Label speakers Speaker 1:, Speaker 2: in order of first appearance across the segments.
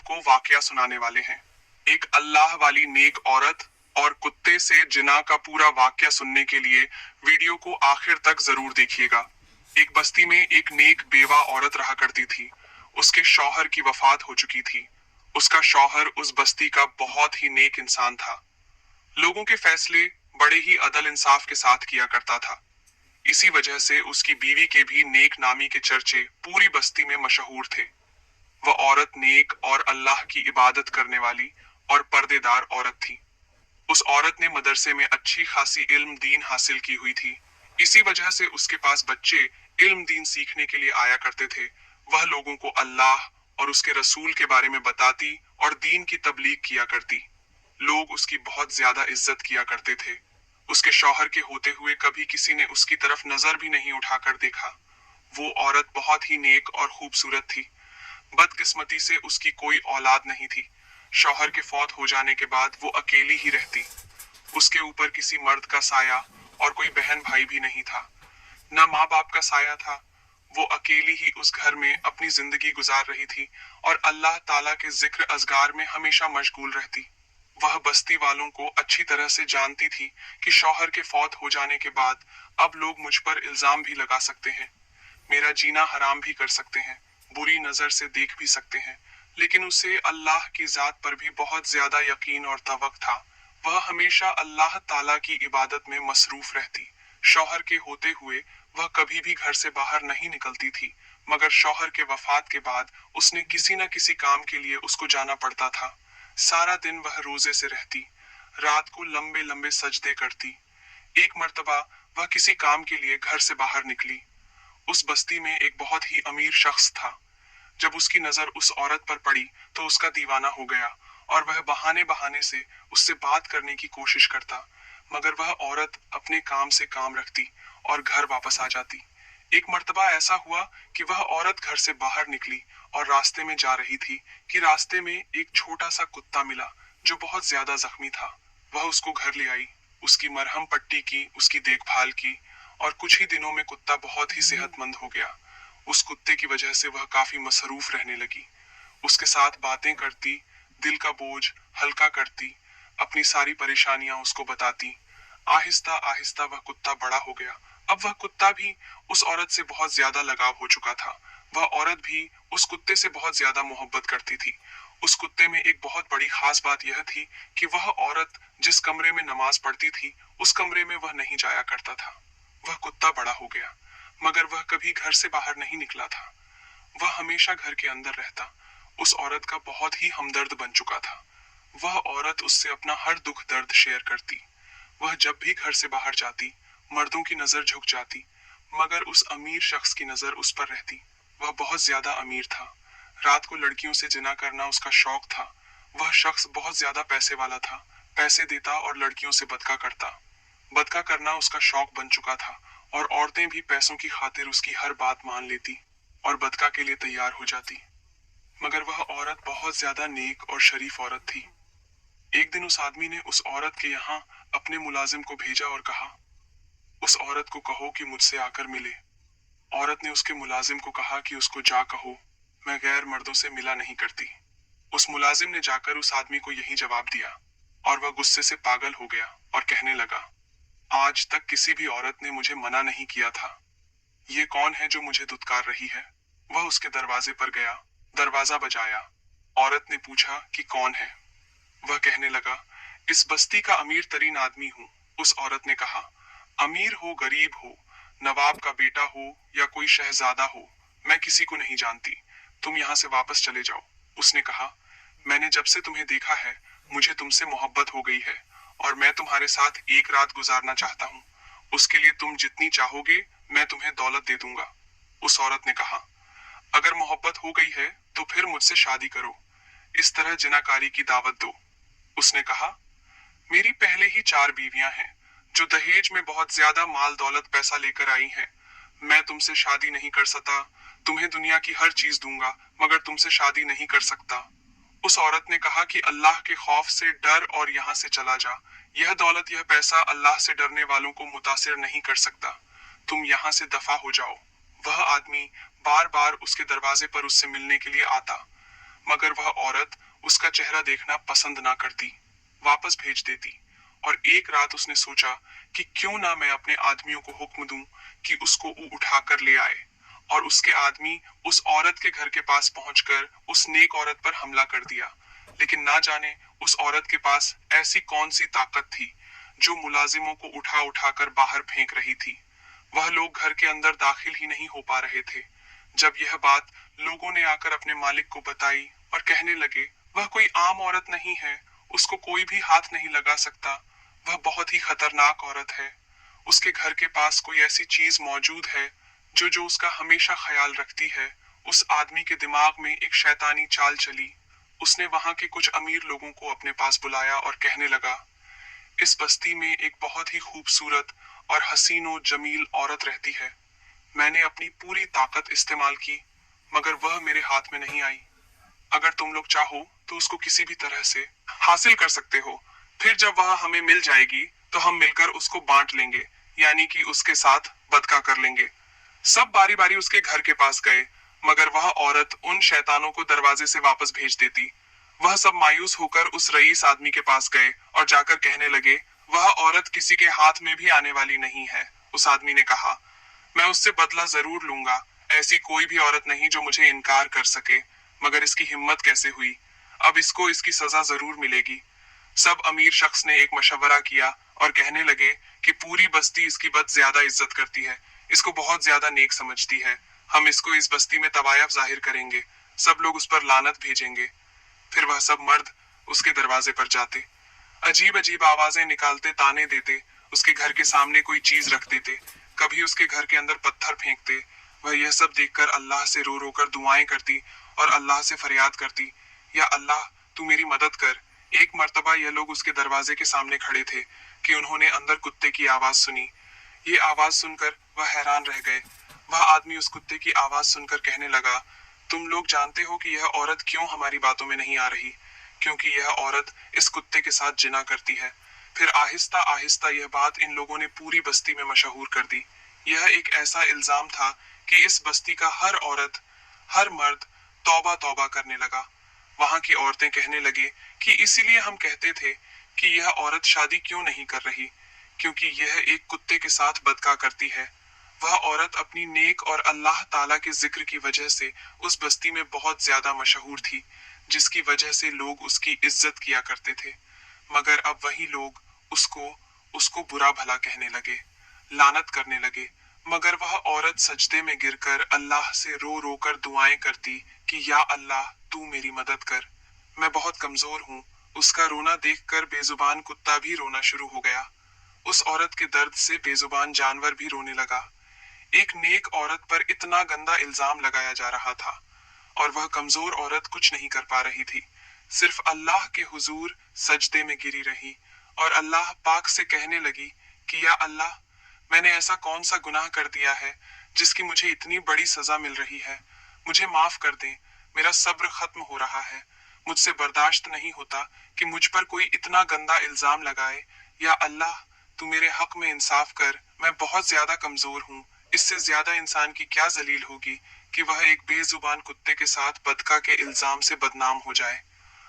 Speaker 1: आपको वाकया सुनाने वाले हैं। एक अल्लाह वाली नेक औरत और कुत्ते से जिना का पूरा वाकया सुनने के लिए वीडियो को आखिर तक जरूर देखिएगा। एक बस्ती में एक नेक बेवा औरत रहा करती थी। उसके शौहर की वफात हो चुकी थी। उसका शौहर उस बस्ती का बहुत ही नेक इंसान था। लोगों के फैसले बड़े ही अदल इंसाफ के साथ किया करता था। इसी वजह से उसकी बीवी के भी नेक नामी के चर्चे पूरी बस्ती में मशहूर थे। वह औरत नेक और अल्लाह की इबादत करने वाली और पर्देदार औरत थी। उस औरत ने मदरसे में अच्छी खासी इल्म दीन हासिल की हुई थी। इसी वजह से उसके पास बच्चे इल्म दीन सीखने के लिए आया करते थे। वह लोगों को अल्लाह और उसके रसूल के बारे में बताती और दीन की तबलीग किया करती। लोग उसकी बहुत ज्यादा इज्जत किया करते थे। उसके शौहर के होते हुए कभी किसी ने उसकी तरफ नजर भी नहीं उठाकर देखा। वो औरत बहुत ही नेक और खूबसूरत थी। बदकिस्मती से उसकी कोई औलाद नहीं थी। शौहर के फौत हो जाने के बाद वो अकेली ही रहती। उसके ऊपर किसी मर्द का साया और कोई बहन भाई भी नहीं था। न माँ बाप का साया था। वो अकेली ही उस घर में अपनी जिंदगी गुजार रही थी और अल्लाह ताला के जिक्र अज़गार में हमेशा मशगूल रहती। वह बस्ती वालों को अच्छी तरह से जानती थी कि शौहर के फौत हो जाने के बाद अब लोग मुझ पर इल्जाम भी लगा सकते हैं, मेरा जीना हराम भी कर सकते हैं, बुरी नजर से देख भी सकते हैं। लेकिन उसे अल्लाह की जात पर भी बहुत ज्यादा यकीन और तवक्ल था। वह हमेशा अल्लाह ताला की इबादत में मसरूफ रहती। शौहर के होते हुए वह कभी भी घर से बाहर नहीं निकलती थी, मगर शौहर के वफात के बाद उसने किसी न किसी काम के लिए उसको जाना पड़ता था। सारा दिन वह रोजे से रहती, रात को लंबे लंबे सजदे करती। एक मर्तबा वह किसी काम के लिए घर से बाहर निकली। उस बस्ती में एक बहुत ही अमीर शख्स था। जब उसकी नजर उस औरत पर पड़ी तो उसका दीवाना हो गया और वह बहाने बहाने से उससे बात करने की कोशिश करता, मगर वह औरत अपने काम से काम रखती और घर वापस आ जाती। एक मर्तबा ऐसा हुआ कि वह औरत घर से बाहर निकली और रास्ते में जा रही थी कि रास्ते में एक छोटा सा कुत्ता मिला जो बहुत ज्यादा जख्मी था। वह उसको घर ले आई, उसकी मरहम पट्टी की, उसकी देखभाल की और कुछ ही दिनों में कुत्ता बहुत ही सेहतमंद हो गया। उस कुत्ते की वजह से वह काफी मसरूफ रहने लगी। उसके साथ बातें करती, दिल का बोझ हल्का करती, अपनी सारी परेशानियां उसको बताती। आहिस्ता आहिस्ता वह कुत्ता बड़ा हो गया। अब वह कुत्ता भी उस औरत से बहुत ज्यादा लगाव हो चुका था। वह औरत भी उस कुत्ते से बहुत ज्यादा मोहब्बत करती थी। उस कुत्ते में एक बहुत बड़ी खास बात यह थी कि वह औरत जिस कमरे में नमाज पढ़ती थी उस कमरे में वह नहीं जाया करता था। वह कुत्ता बड़ा हो गया, मगर वह कभी घर से बाहर नहीं निकला था। वह हमेशा घर के अंदर रहता। उस औरत का बहुत ही हमदर्द बन चुका था। वह औरत उससे अपना हर दुख दर्द शेयर करती। वह जब भी घर से बाहर जाती, मर्दों की नजर झुक जाती, मगर उस अमीर शख्स की नजर उस पर रहती। वह बहुत ज्यादा अमीर था। रात को लड़कियों से जिना करना उसका शौक था। वह शख्स बहुत ज्यादा पैसे वाला था। पैसे देता और लड़कियों से बदका करता। बदका करना उसका शौक बन चुका था और औरतें भी पैसों की खातिर उसकी हर बात मान लेती और बदका के लिए तैयार हो जाती। मगर वह औरत बहुत ज्यादा नेक और शरीफ औरत थी। एक दिन उस आदमी ने उस औरत के यहाँ अपने मुलाजिम को भेजा और कहा, उस औरत को कहो कि मुझसे आकर मिले। औरत ने उसके मुलाजिम को कहा कि उसको जा कहो, मैं गैर मर्दों से मिला नहीं करती। उस मुलाजिम ने जाकर उस आदमी को यही जवाब दिया और वह गुस्से से पागल हो गया और कहने लगा, आज तक किसी भी औरत ने मुझे मना नहीं किया था। ये कौन है जो मुझे दुत्कार रही है? वह उसके दरवाजे पर गया, दरवाजा बजाया। औरत ने पूछा कि कौन है? वह कहने लगा, इस बस्ती का अमीर तरीन आदमी हूँ। उस औरत ने कहा, अमीर हो गरीब हो, नवाब का बेटा हो या कोई शहजादा हो, मैं किसी को नहीं जानती। तुम यहाँ से वापस चले जाओ। उसने कहा, मैंने जब से तुम्हें देखा है मुझे तुमसे मोहब्बत हो गई है और मैं तुम्हारे साथ एक रात गुजारना चाहता हूँ। उसके लिए तुम जितनी चाहोगे मैं तुम्हें दौलत दे दूंगा। उस औरत ने कहा, अगर मोहब्बत हो गई है तो फिर मुझसे शादी करो, इस तरह जिनाकारी की दावत दो। उसने कहा, मेरी पहले ही 4 बीवियां हैं जो दहेज में बहुत ज्यादा माल दौलत पैसा लेकर आई हैं। मैं तुमसे शादी नहीं कर सकता। तुम्हें दुनिया की हर चीज दूंगा मगर तुमसे शादी नहीं कर सकता। उस औरत ने कहा कि अल्लाह के खौफ से डर और यहाँ से चला जा। यह दौलत यह पैसा अल्लाह से डरने वालों को मुतासिर नहीं कर सकता। तुम यहाँ से दफा हो जाओ। वह आदमी बार बार उसके दरवाजे पर उससे मिलने के लिए आता, मगर वह औरत चेहरा देखना पसंद ना करती, वापस भेज देती। और एक रात उसने सोचा कि क्यों ना मैं अपने आदमियों को हुक्म दूं कि उसको उठाकर ले आए। और उसके आदमी उस औरत के घर के पास पहुंचकर उस नेक औरत पर हमला कर दिया। लेकिन ना जाने उस औरत के पास ऐसी कौन सी ताकत थी जो मुलाजिमों को उठा उठाकर बाहर फेंक रही थी। वह लोग घर के अंदर दाखिल ही नहीं हो पा रहे थे। जब यह बात लोगों ने आकर अपने मालिक को बताई और कहने लगे, वह कोई आम औरत नहीं है, उसको कोई भी हाथ नहीं लगा सकता, वह बहुत ही खतरनाक औरत है। उसके घर के पास कोई ऐसी चीज मौजूद है जो जो उसका हमेशा ख्याल रखती है। उस आदमी के दिमाग में एक शैतानी चाल चली। उसने वहां के कुछ अमीर लोगों को अपने पास बुलाया और कहने लगा, इस बस्ती में एक बहुत ही खूबसूरत और हसीनो जमील औरत रहती है। मैंने अपनी पूरी ताकत इस्तेमाल की, मगर वह मेरे हाथ में नहीं आई। अगर तुम लोग चाहो तो उसको किसी भी तरह से हासिल कर सकते हो। फिर जब वह हमें मिल जाएगी तो हम मिलकर उसको बांट लेंगे, यानी कि उसके साथ बदका कर लेंगे। सब बारी बारी उसके घर के पास गए, मगर वह औरत उन शैतानों को दरवाजे से वापस भेज देती। वह सब मायूस होकर उस रईस आदमी के पास गए और जाकर कहने लगे, वह औरत किसी के हाथ में भी आने वाली नहीं है। उस आदमी ने कहा, मैं उससे बदला जरूर लूंगा। ऐसी कोई भी औरत नहीं जो मुझे इनकार कर सके, मगर इसकी हिम्मत कैसे हुई। अब इसको इसकी सजा जरूर मिलेगी। सब अमीर शख्स ने एक मशवरा किया और कहने लगे कि पूरी बस्ती इसकी ज्यादा इज्जत करती है, इसको बहुत ज्यादा नेक समझती है। हम इसको इस बस्ती में तवायफ जाहिर करेंगे, सब लोग उस पर लानत भेजेंगे। फिर वह सब मर्द उसके दरवाजे पर जाते, अजीब अजीब आवाजें निकालते, ताने देते, उसके घर के सामने कोई चीज रख देते, कभी उसके घर के अंदर पत्थर फेंकते। वह यह सब देखकर अल्लाह से रो रो कर दुआएं करती और अल्लाह से फरियाद करती, या अल्लाह तू मेरी मदद कर। एक मर्तबा यह लोग उसके दरवाजे के सामने खड़े थे कि उन्होंने अंदर कुत्ते की आवाज सुनी। ये आवाज सुनकर वह हैरान रह गए। वह आदमी उस कुत्ते की आवाज सुनकर कहने लगा, तुम लोग जानते हो कि यह औरत क्यों हमारी बातों में नहीं आ रही? क्योंकि यह औरत इस कुत्ते के साथ जिना करती है। फिर आहिस्ता आहिस्ता यह बात इन लोगों ने पूरी बस्ती में मशहूर कर दी। यह एक ऐसा इल्जाम था कि इस बस्ती का हर औरत, हर मर्द तौबा तौबा करने लगा। वहां की औरतें कहने लगे कि इसीलिए हम कहते थे कि यह औरत शादी क्यों नहीं कर रही, क्योंकि यह एक कुत्ते के साथ बदका करती है। वह औरत अपनी नेक और अल्लाह ताला के जिक्र की वजह से उस बस्ती में बहुत ज्यादा मशहूर थी, जिसकी वजह से लोग उसकी इज्जत किया करते थे। मगर अब वही लोग उसको उसको बुरा भला कहने लगे, लानत करने लगे। मगर वह औरत सजदे में गिरकर अल्लाह से रो रो कर दुआएं करती कि या अल्लाह तू मेरी मदद कर, मैं बहुत कमजोर हूँ। उसका रोना देखकर बेजुबान कुत्ता भी रोना शुरू हो गया। उस औरत के दर्द से बेजुबान जानवर भी रोने लगा। एक नेक औरत पर इतना गंदा इल्जाम लगाया जा रहा था और वह कमजोर औरत कुछ नहीं कर पा रही थी, सिर्फ अल्लाह के हुजूर सजदे में गिरी रही और अल्लाह पाक से कहने लगी कि या अल्लाह, मैंने ऐसा कौन सा गुनाह कर दिया है जिसकी मुझे इतनी बड़ी सजा मिल रही है। मुझे माफ कर दे, मेरा सब्र खत्म हो रहा है। मुझसे बर्दाश्त नहीं होता कि मुझ पर कोई इतना गंदा इल्जाम लगाए। या अल्लाह तू मेरे हक में इंसाफ कर, मैं बहुत ज्यादा कमजोर हूँ। इससे ज्यादा इंसान की क्या जलील होगी कि वह एक बेजुबान कुत्ते के साथ बदका के इल्जाम से बदनाम हो जाए।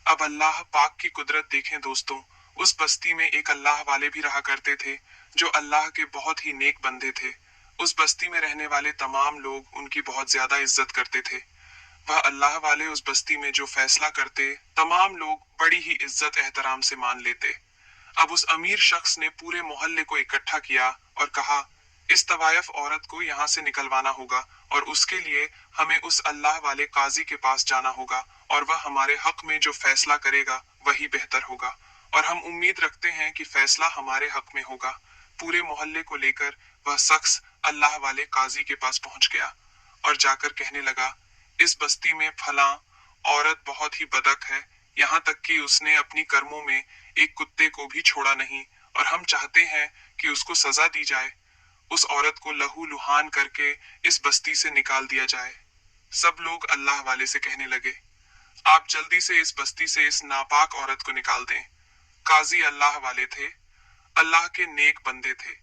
Speaker 1: अब अल्लाह पाक की कुदरत देखें दोस्तों। उस बस्ती में एक अल्लाह वाले भी रहा करते थे जो अल्लाह के बहुत ही नेक बंदे थे। उस बस्ती में रहने वाले तमाम लोग उनकी बहुत ज्यादा इज्जत करते थे। वह अल्लाह वाले उस बस्ती में जो फैसला करते, तमाम लोग बड़ी ही इज्जत एहतराम से मान लेते। अब उस अमीर शख्स ने पूरे मोहल्ले को इकट्ठा किया और कहा, इस तवायफ औरत को यहाँ से निकलवाना होगा और उसके लिए हमें उस अल्लाह वाले काजी के पास जाना होगा और वह हमारे हक में जो फैसला करेगा वही बेहतर होगा और हम उम्मीद रखते हैं कि फैसला हमारे हक में होगा। पूरे मोहल्ले को लेकर वह शख्स अल्लाह वाले काजी के पास पहुंच गया और जाकर कहने लगा, इस बस्ती में फलां औरत बहुत ही बदक है, यहाँ तक कि उसने अपनी कर्मों में एक कुत्ते को भी छोड़ा नहीं और हम चाहते हैं कि उसको सजा दी जाए। उस औरत को लहू लुहान करके इस बस्ती से निकाल दिया जाए। सब लोग अल्लाह वाले से कहने लगे, आप जल्दी से इस बस्ती से इस नापाक औरत को निकाल दें। काजी अल्लाह वाले थे, अल्लाह के नेक बंदे थे।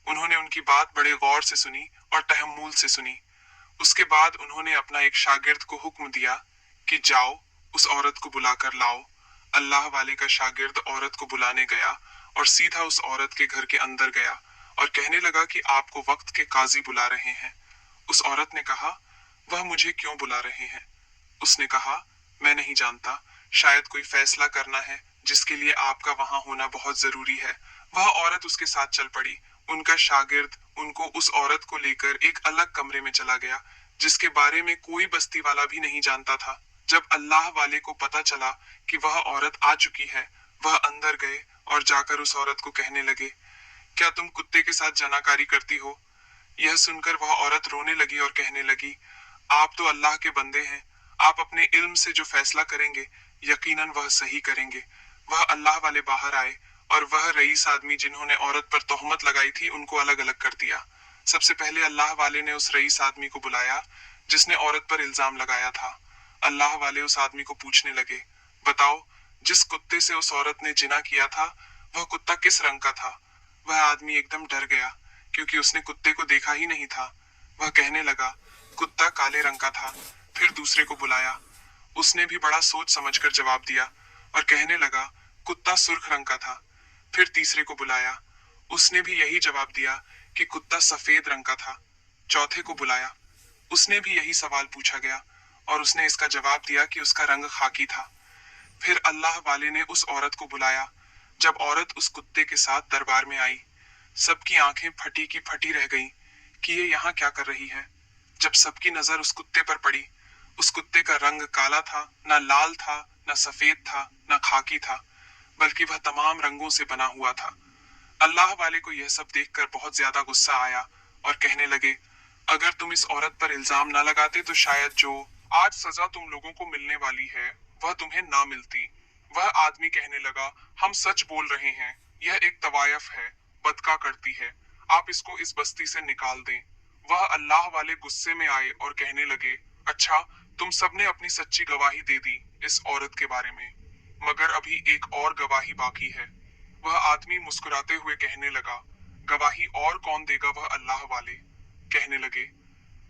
Speaker 1: उन्होंने उनकी बात बड़े गौर से सुनी और तहम्मुल से सुनी। उसके बाद उन्होंने अपना एक शागिर्द को हुक्म दिया कि जाओ उस औरत को बुलाकर लाओ। अल्लाह वाले का शागिर्द औरत को बुलाने गया और सीधा उस औरत के घर के अंदर गया और कहने लगा कि आपको वक्त के काजी बुला रहे हैं। उस औरत ने कहा, वह मुझे क्यों बुला रहे हैं? उसने कहा, मैं नहीं जानता, शायद कोई फैसला करना है जिसके लिए आपका वहां होना बहुत जरूरी है। वह औरत उसके साथ चल पड़ी। उनका शागिर्द उनको उस औरत को लेकर एक अलग कमरे में चला गया जिसके बारे में कोई बस्ती वाला भी नहीं जानता था। जब अल्लाह वाले को पता चला कि वह औरत आ चुकी है, वह अंदर गए और जाकर उस औरत को कहने लगे, क्या तुम कुत्ते के साथ जनाकारी करती हो? यह सुनकर वह औरत रोने लगी और कहने लगी, आप तो अल्लाह के बंदे हैं, आप अपने इल्म से जो फैसला करेंगे यकीनन वह सही करेंगे। वह अल्लाह वाले बाहर आए और वह रईस आदमी जिन्होंने औरत पर तोहमत लगाई थी उनको अलग अलग कर दिया। सबसे पहले अल्लाह वाले ने उस रईस आदमी को बुलाया जिसने औरत पर इल्जाम लगाया था। अल्लाह वाले उस आदमी को पूछने लगे, बताओ, जिस कुत्ते से उस औरत ने जिना किया था वह कुत्ता किस रंग का था? वह आदमी एकदम डर गया क्योंकि उसने कुत्ते को देखा ही नहीं था। वह कहने लगा, कुत्ता काले रंग का था। फिर दूसरे को बुलाया, उसने भी बड़ा सोच समझकर जवाब दिया और कहने लगा, कुत्ता सुर्ख रंग का था। फिर तीसरे को बुलाया, उसने भी यही जवाब दिया कि कुत्ता सफेद रंग का था। चौथे को बुलाया, उसने भी यही सवाल पूछा गया और उसने इसका जवाब दिया कि उसका रंग खाकी था। फिर अल्लाह वाले ने उस औरत को बुलाया। जब औरत उस कुत्ते के साथ दरबार में आई, सबकी आंखें फटी की फटी रह गईं कि ये यहाँ क्या कर रही है। जब सबकी नजर उस कुत्ते पर पड़ी, उस कुत्ते का रंग काला था, न लाल था, न सफेद था, न खाकी था, बल्कि वह तमाम रंगों से बना हुआ था। अल्लाह वाले को यह सब देखकर बहुत ज्यादा गुस्सा आया और कहने लगे, अगर तुम इस औरत पर इल्जाम न लगाते तो शायद जो आज सजा तुम लोगों को मिलने वाली है वह तुम्हें ना मिलती। वह आदमी कहने लगा, हम सच बोल रहे हैं, यह एक तवायफ है, बदका करती है, आप इसको इस बस्ती से निकाल दें। वह अल्लाह वाले गुस्से में आए और कहने लगे, अच्छा, तुम सबने अपनी सच्ची गवाही दे दी इस औरत के बारे में, मगर अभी एक और गवाही बाकी है। वह आदमी मुस्कुराते हुए कहने लगा, गवाही और कौन देगा? वह अल्लाह वाले कहने लगे,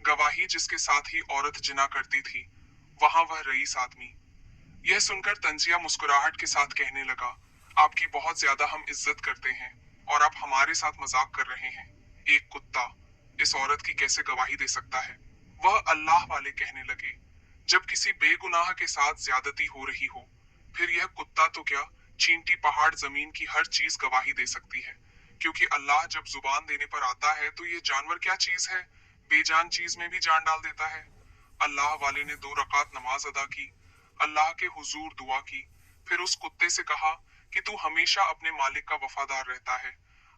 Speaker 1: गवाही जिसके साथ ही औरत जिना करती थी, वहां वह रईस आदमी। यह सुनकर तंजिया मुस्कुराहट के साथ कहने लगा, आपकी बहुत ज्यादा हम इज्जत करते हैं और आप हमारे साथ मजाक कर रहे हैं। एक कुत्ता इस औरत की कैसे गवाही दे सकता है? वह अल्लाह वाले कहने लगे, जब किसी बेगुनाह के साथ ज्यादती हो रही हो, फिर यह कुत्ता तो क्या, चींटी पहाड़ जमीन की हर चीज गवाही दे सकती है, क्योंकि अल्लाह जब जुबान देने पर आता है तो ये जानवर क्या चीज है, बेजान चीज में भी जान डाल देता है। अल्लाह वाले ने 2 रकात नमाज अदा की, अल्लाह के हुजूर दुआ की, फिर उस कुत्ते से कहा कि तू हमेशा अपने मालिक का वफादार रहता है।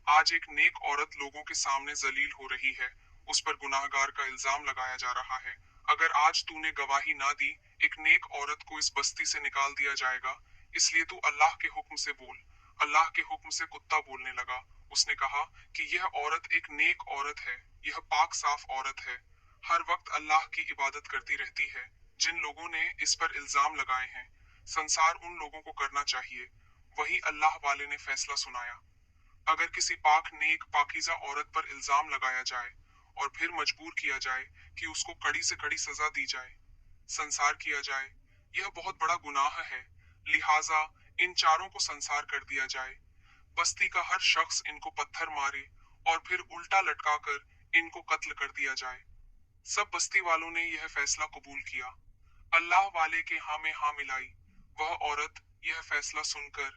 Speaker 1: आज एक नेक औरत लोगों के सामने जलील हो रही है, उस पर गुनाहगार का इल्जाम लगाया जा रहा है। अगर आज तूने गवाही ना दी, एक नेक औरत को इस बस्ती से निकाल दिया जाएगा, इसलिए तू अल्लाह के हुक्म से बोल। अल्लाह के हुक्म से कुत्ता बोलने लगा। उसने कहा कि यह औरत एक नेक औरत है, यह पाक साफ औरत है, हर वक्त अल्लाह की इबादत करती रहती है। जिन लोगों ने इस पर इल्जाम लगाए हैं, संसार उन लोगों को करना चाहिए। वही अल्लाह वाले ने फैसला सुनाया। अगर किसी पाक नेक पाकीज़ा औरत पर इल्जाम लगाया जाए और फिर मजबूर किया जाए कि उसको कड़ी से कड़ी सजा दी जाए, संसार किया जाए, यह बहुत बड़ा गुनाह है। लिहाजा इन चारों को संसार कर दिया जाए। बस्ती का हर शख्स इनको पत्थर मारे और फिर उल्टा लटकाकर इनको कत्ल कर दिया जाए। सब बस्ती वालों ने यह फैसला कबूल किया। अल्लाह वाले के हाँ में हाँ मिलाई। वह औरत यह फैसला सुनकर